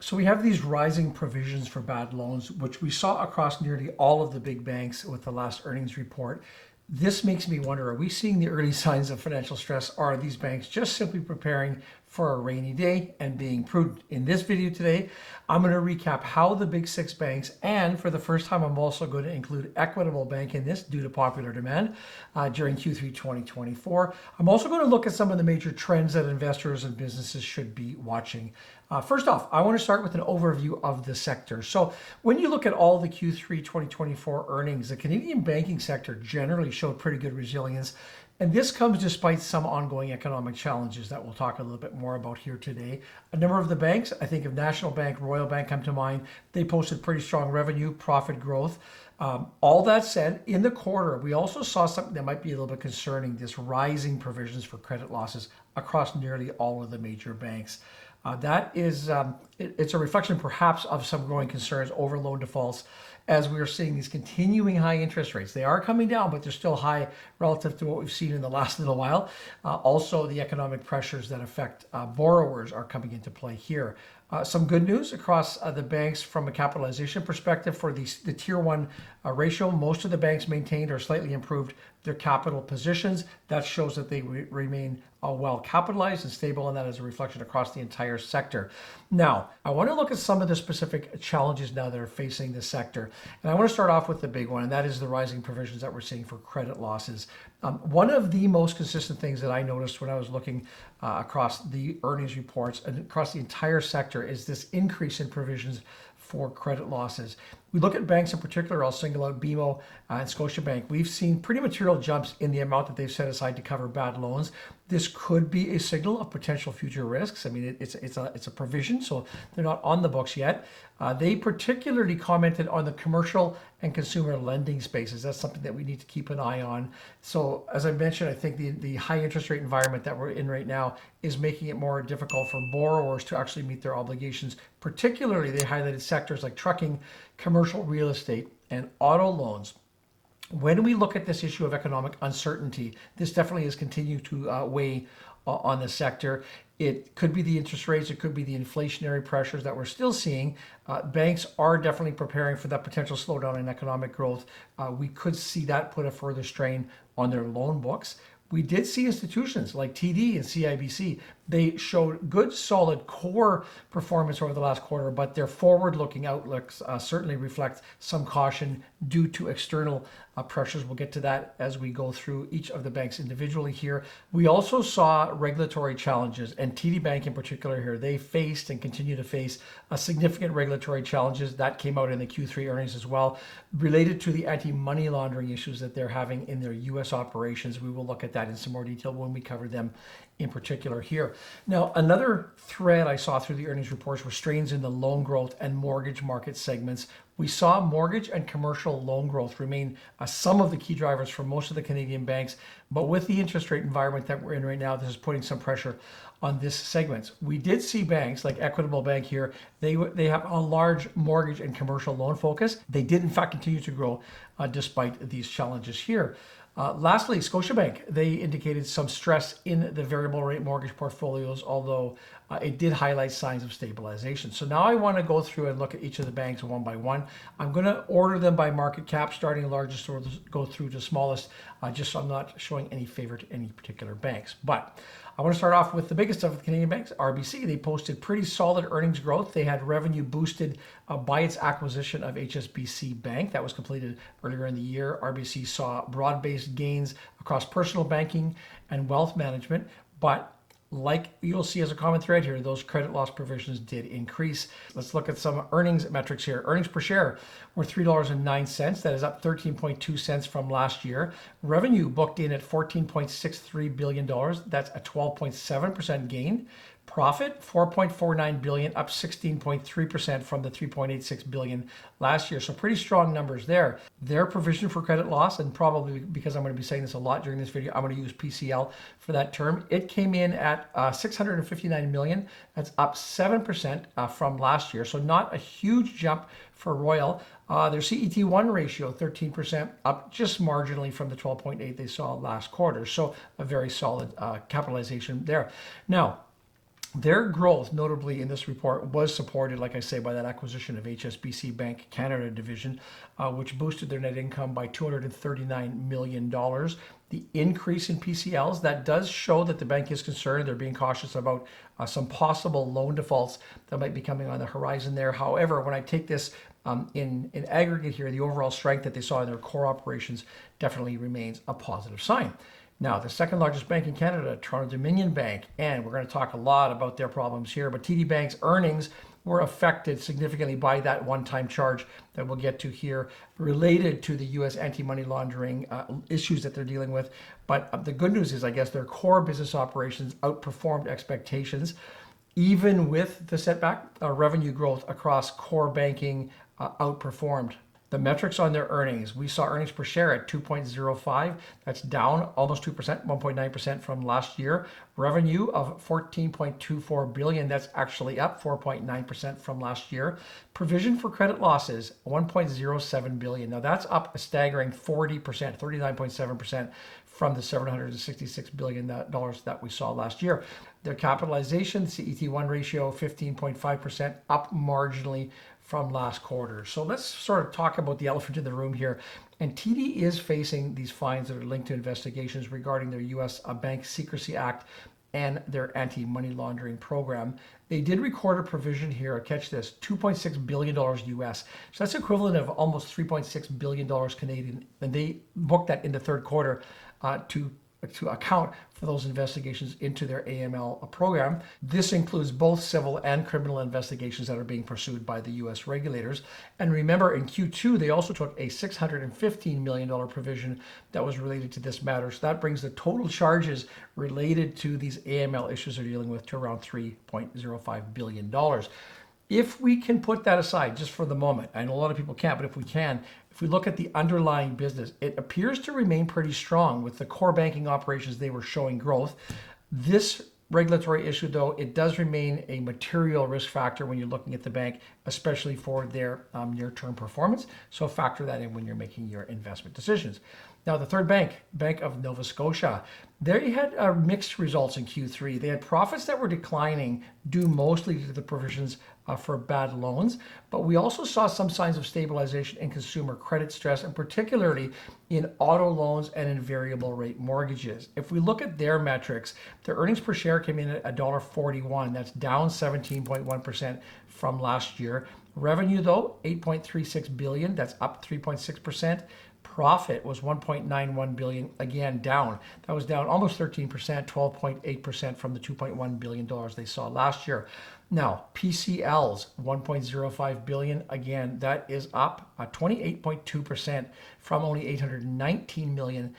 So we have these rising provisions for bad loans, which we saw across nearly all of the big banks with the last earnings report. This makes me wonder, are we seeing the early signs of financial stress? Or are these banks just simply preparing for a rainy day and being prudent? In this video today, I'm going to recap how the big six banks, and for the first time, I'm also going to include Equitable Bank in this due to popular demand during Q3 2024. I'm also going to look at some of the major trends that investors and businesses should be watching. First off, I want to start with an overview of the sector. So when you look at all the Q3 2024 earnings, the Canadian banking sector generally showed pretty good resilience. And this comes despite some ongoing economic challenges that we'll talk a little bit more about here today. A number of the banks, I think of National Bank, Royal Bank come to mind, they posted pretty strong revenue, profit growth. All that said, in the quarter, we also saw something that might be a little bit concerning, this rising provisions for credit losses across nearly all of the major banks. That is, it's a reflection perhaps of some growing concerns over loan defaults as we are seeing these continuing high interest rates. They are coming down, but they're still high relative to what we've seen in the last little while. Also, the economic pressures that affect borrowers are coming into play here. Some good news across the banks from a capitalization perspective for the Tier 1 ratio. Most of the banks maintained or slightly improved their capital positions. That shows that they remain well capitalized and stable, and that is a reflection across the entire sector. Now, I want to look at some of the specific challenges now that are facing the sector. And I want to start off with the big one, and that is the rising provisions that we're seeing for credit losses. One of the most consistent things that I noticed when I was looking across the earnings reports and across the entire sector is this increase in provisions for credit losses. We look at banks in particular, I'll single out BMO and Scotia Bank. We've seen pretty material jumps in the amount that they've set aside to cover bad loans. This could be a signal of potential future risks. I mean, it's a provision, so they're not on the books yet. They particularly commented on the commercial and consumer lending spaces. That's something that we need to keep an eye on. So as I mentioned, I think the high interest rate environment that we're in right now is making it more difficult for borrowers to actually meet their obligations. Particularly, they highlighted sectors like trucking, commercial real estate, and auto loans. When we look at this issue of economic uncertainty, this definitely has continued to weigh on the sector. It could be the interest rates, it could be the inflationary pressures that we're still seeing. Banks are definitely preparing for that potential slowdown in economic growth. We could see that put a further strain on their loan books. We did see institutions like TD and CIBC. They showed good, solid core performance over the last quarter, but their forward-looking outlooks certainly reflect some caution due to external pressures. We'll get to that as we go through each of the banks individually here. We also saw regulatory challenges, and TD Bank in particular here, they faced and continue to face significant regulatory challenges. That came out in the Q3 earnings as well, related to the anti-money laundering issues that they're having in their U.S. operations. We will look at that in some more detail when we cover them in particular here. Now, another thread I saw through the earnings reports were strains in the loan growth and mortgage market segments. We saw mortgage and commercial loan growth remain some of the key drivers for most of the Canadian banks, but with the interest rate environment that we're in right now, this is putting some pressure on this segment. We did see banks like Equitable Bank here, they have a large mortgage and commercial loan focus. They did in fact continue to grow despite these challenges here. Lastly, Scotiabank, they indicated some stress in the variable rate mortgage portfolios, although it did highlight signs of stabilization. So now I want to go through and look at each of the banks one by one. I'm going to order them by market cap, starting largest or go through to smallest, just so I'm not showing any favor to any particular banks. But I want to start off with the biggest of the Canadian banks, RBC. They posted pretty solid earnings growth. They had revenue boosted by its acquisition of HSBC Bank. That was completed earlier in the year. RBC saw broad-based gains across personal banking and wealth management, but like you'll see as a common thread here, those credit loss provisions did increase. Let's look at some earnings metrics here. Earnings per share were $3.09. That is up 13.2 cents from last year. Revenue booked in at $14.63 billion. That's a 12.7% gain. Profit, $4.49 billion, up 16.3% from the $3.86 billion last year. So pretty strong numbers there. Their provision for credit loss, and probably because I'm going to be saying this a lot during this video, I'm going to use PCL for that term. It came in at $659 million. That's up 7% from last year. So not a huge jump for Royal. Their CET1 ratio, 13%, up just marginally from the 12.8 they saw last quarter. So a very solid capitalization there. Now, Their growth, notably in this report, was supported, like I say, by that acquisition of HSBC Bank Canada division, which boosted their net income by $239 million. The increase in PCLs, that does show that the bank is concerned. They're being cautious about some possible loan defaults that might be coming on the horizon there. However, when I take this in aggregate here, the overall strength that they saw in their core operations definitely remains a positive sign. Now, the second largest bank in Canada, Toronto Dominion Bank, and we're going to talk a lot about their problems here, but TD Bank's earnings were affected significantly by that one-time charge that we'll get to here related to the U.S. anti-money laundering issues that they're dealing with. But the good news is, I guess, their core business operations outperformed expectations. Even with the setback, revenue growth across core banking outperformed. The metrics on their earnings, we saw earnings per share at 2.05. That's down almost 2%, 1.9% from last year. Revenue of 14.24 billion. That's actually up 4.9% from last year. Provision for credit losses, 1.07 billion. Now that's up a staggering 40%, 39.7% from the $766 billion that we saw last year. Their capitalization, CET1 ratio, 15.5%, up marginally from last quarter. So let's sort of talk about the elephant in the room here. And TD is facing these fines that are linked to investigations regarding their U.S. Bank Secrecy Act and their anti-money laundering program. They did record a provision here, catch this, $2.6 billion US. So that's equivalent of almost $3.6 billion Canadian. And they booked that in the third quarter to account for those investigations into their AML program. This includes both civil and criminal investigations that are being pursued by the U.S. regulators. And remember, in Q2, they also took a $615 million provision that was related to this matter. So that brings the total charges related to these AML issues they're dealing with to around $3.05 billion. If we can put that aside just for the moment, I know a lot of people can't, but if we can, if we look at the underlying business, it appears to remain pretty strong with the core banking operations. They were showing growth. This regulatory issue, though, it does remain a material risk factor when you're looking at the bank, especially for their near-term performance. So factor that in when you're making your investment decisions. Now, the third bank, Bank of Nova Scotia, they had mixed results in Q3. They had profits that were declining due mostly to the provisions for bad loans, but we also saw some signs of stabilization in consumer credit stress, and particularly in auto loans and in variable rate mortgages. If we look at their metrics, their earnings per share came in at $1.41. That's down 17.1% from last year. Revenue, though, $8.36 billion. That's up 3.6%. Profit was $1.91 billion, again down. That was down almost 13%, 12.8% from the $2.1 billion they saw last year. Now, PCLs, $1.05 billion, again, that is up 28.2% from only $819 million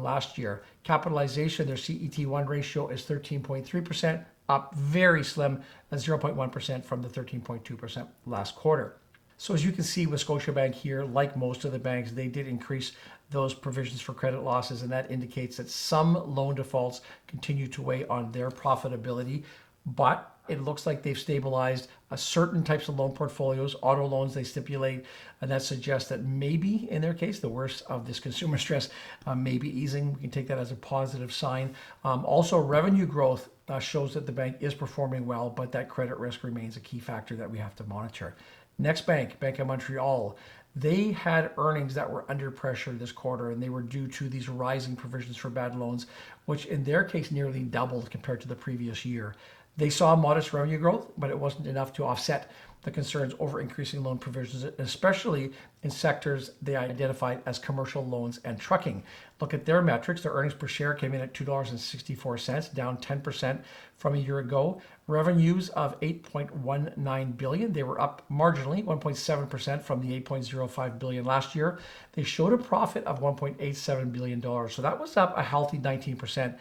last year. Capitalization, their CET1 ratio is 13.3%, up very slim at 0.1% from the 13.2% last quarter. So as you can see with Scotiabank here, like most of the banks, they did increase those provisions for credit losses, and that indicates that some loan defaults continue to weigh on their profitability. But it looks like they've stabilized certain types of loan portfolios, auto loans they stipulate, and that suggests that maybe in their case, the worst of this consumer stress may be easing. We can take that as a positive sign. Also, revenue growth shows that the bank is performing well, but that credit risk remains a key factor that we have to monitor. Next bank, Bank of Montreal, they had earnings that were under pressure this quarter, and they were due to these rising provisions for bad loans, which in their case nearly doubled compared to the previous year. They saw modest revenue growth, but it wasn't enough to offset the concerns over increasing loan provisions, especially in sectors they identified as commercial loans and trucking. Look at their metrics. Their earnings per share came in at $2.64, down 10% from a year ago. Revenues of $8.19 billion. They were up marginally, 1.7% from the $8.05 billion last year. They showed a profit of $1.87 billion. So that was up a healthy 19%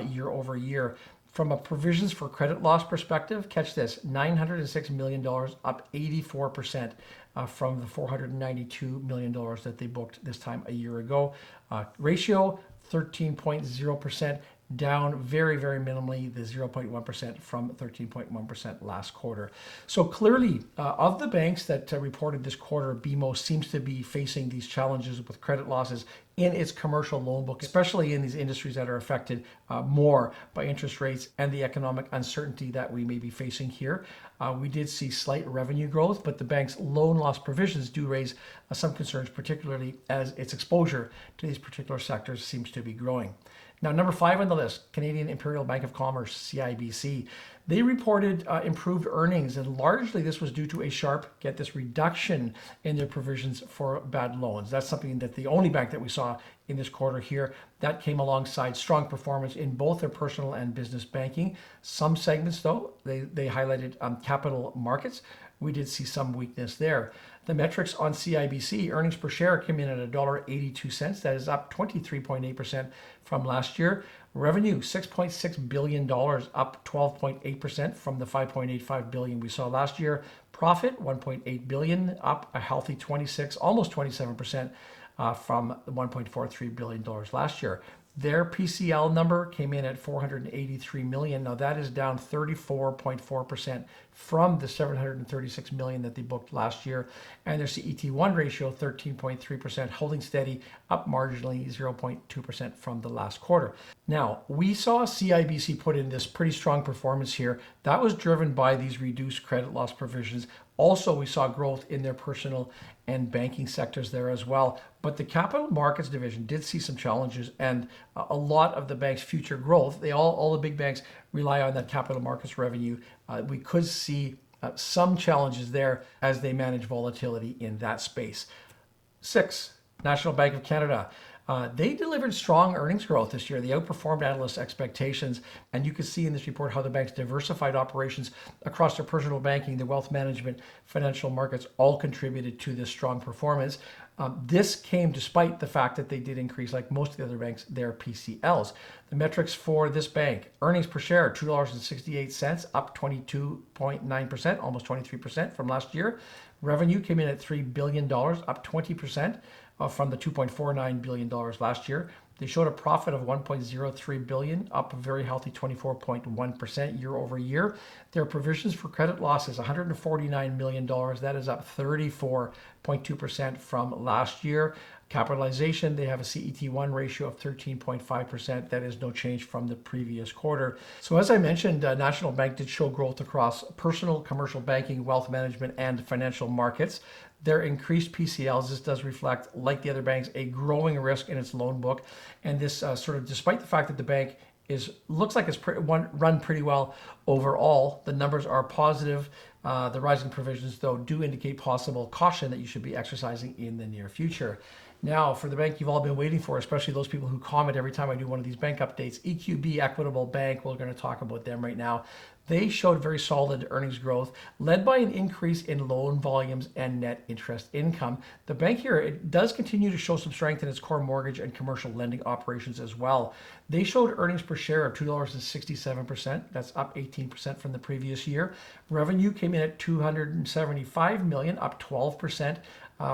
year over year. From a provisions for credit loss perspective, catch this, $906 million, up 84% from the $492 million that they booked this time a year ago. Ratio, 13.0%, down very, very minimally, the 0.1% from 13.1% last quarter. So clearly, of the banks that reported this quarter, BMO seems to be facing these challenges with credit losses in its commercial loan book, especially in these industries that are affected more by interest rates and the economic uncertainty that we may be facing here. We did see slight revenue growth, but the bank's loan loss provisions do raise some concerns, particularly as its exposure to these particular sectors seems to be growing. Now, number 5 on the list, Canadian Imperial Bank of Commerce, CIBC. They reported improved earnings, and largely this was due to a sharp, get this, reduction in their provisions for bad loans. That's something that the only bank that we saw in this quarter here. That came alongside strong performance in both their personal and business banking. Some segments, though, they highlighted capital markets. We did see some weakness there. The metrics on CIBC, earnings per share came in at $1.82. That is up 23.8% from last year. Revenue, $6.6 billion, up 12.8% from the $5.85 billion we saw last year. Profit, $1.8 billion, up a healthy 26, almost 27% from the $1.43 billion last year. Their PCL number came in at $483 million. Now that is down 34.4% from the $736 million that they booked last year. And their CET1 ratio, 13.3%, holding steady, up marginally 0.2% from the last quarter. Now, we saw CIBC put in this pretty strong performance here. That was driven by these reduced credit loss provisions. Also, we saw growth in their personal and banking sectors there as well. But the capital markets division did see some challenges, and a lot of the bank's future growth, all the big banks rely on that capital markets revenue. We could see some challenges there as they manage volatility in that space. 6, National Bank of Canada. They delivered strong earnings growth this year. They outperformed analysts' expectations. And you can see in this report how the bank's diversified operations across their personal banking, their wealth management, financial markets all contributed to this strong performance. This came despite the fact that they did increase, like most of the other banks, their PCLs. The metrics for this bank, earnings per share, $2.68, up 22.9%, almost 23% from last year. Revenue came in at $3 billion, up 20%. From the $2.49 billion last year. They showed a profit of $1.03 billion, up a very healthy 24.1% year over year. Their provisions for credit losses, $149 million. That is up 34.2% from last year. Capitalization, they have a CET1 ratio of 13.5%. That is no change from the previous quarter. So as I mentioned, National Bank did show growth across personal, commercial banking, wealth management, and financial markets. Their increased PCLs, this does reflect, like the other banks, a growing risk in its loan book. And this sort of, despite the fact that the bank looks like it's run pretty well overall, the numbers are positive. The rising provisions, though, do indicate possible caution that you should be exercising in the near future. Now, for the bank you've all been waiting for, especially those people who comment every time I do one of these bank updates, EQB, Equitable Bank, we're going to talk about them right now. They showed very solid earnings growth, led by an increase in loan volumes and net interest income. The bank here, it does continue to show some strength in its core mortgage and commercial lending operations as well. They showed earnings per share of $2.67. That's up 18% from the previous year. Revenue came in at $275 million, up 12%.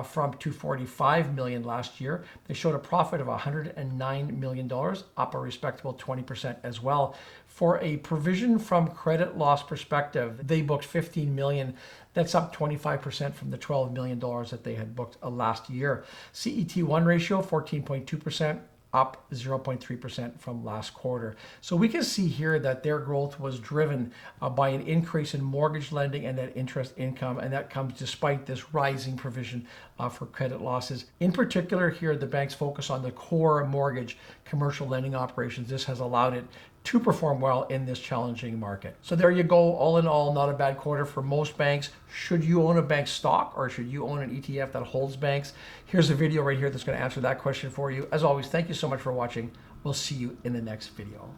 From $245 million last year. They showed a profit of $109 million, up a respectable 20% as well. For a provision from credit loss perspective, they booked $15 million. That's up 25% from the $12 million that they had booked last year. CET1 ratio, 14.2%. Up 0.3% from last quarter. So we can see here that their growth was driven by an increase in mortgage lending and net interest income, and that comes despite this rising provision for credit losses. In particular here, the bank's focus on the core mortgage commercial lending operations, this has allowed it to perform well in this challenging market. So there you go. All in all, not a bad quarter for most banks. Should you own a bank stock or should you own an ETF that holds banks? Here's a video right here that's going to answer that question for you. As always, thank you so much for watching. We'll see you in the next video.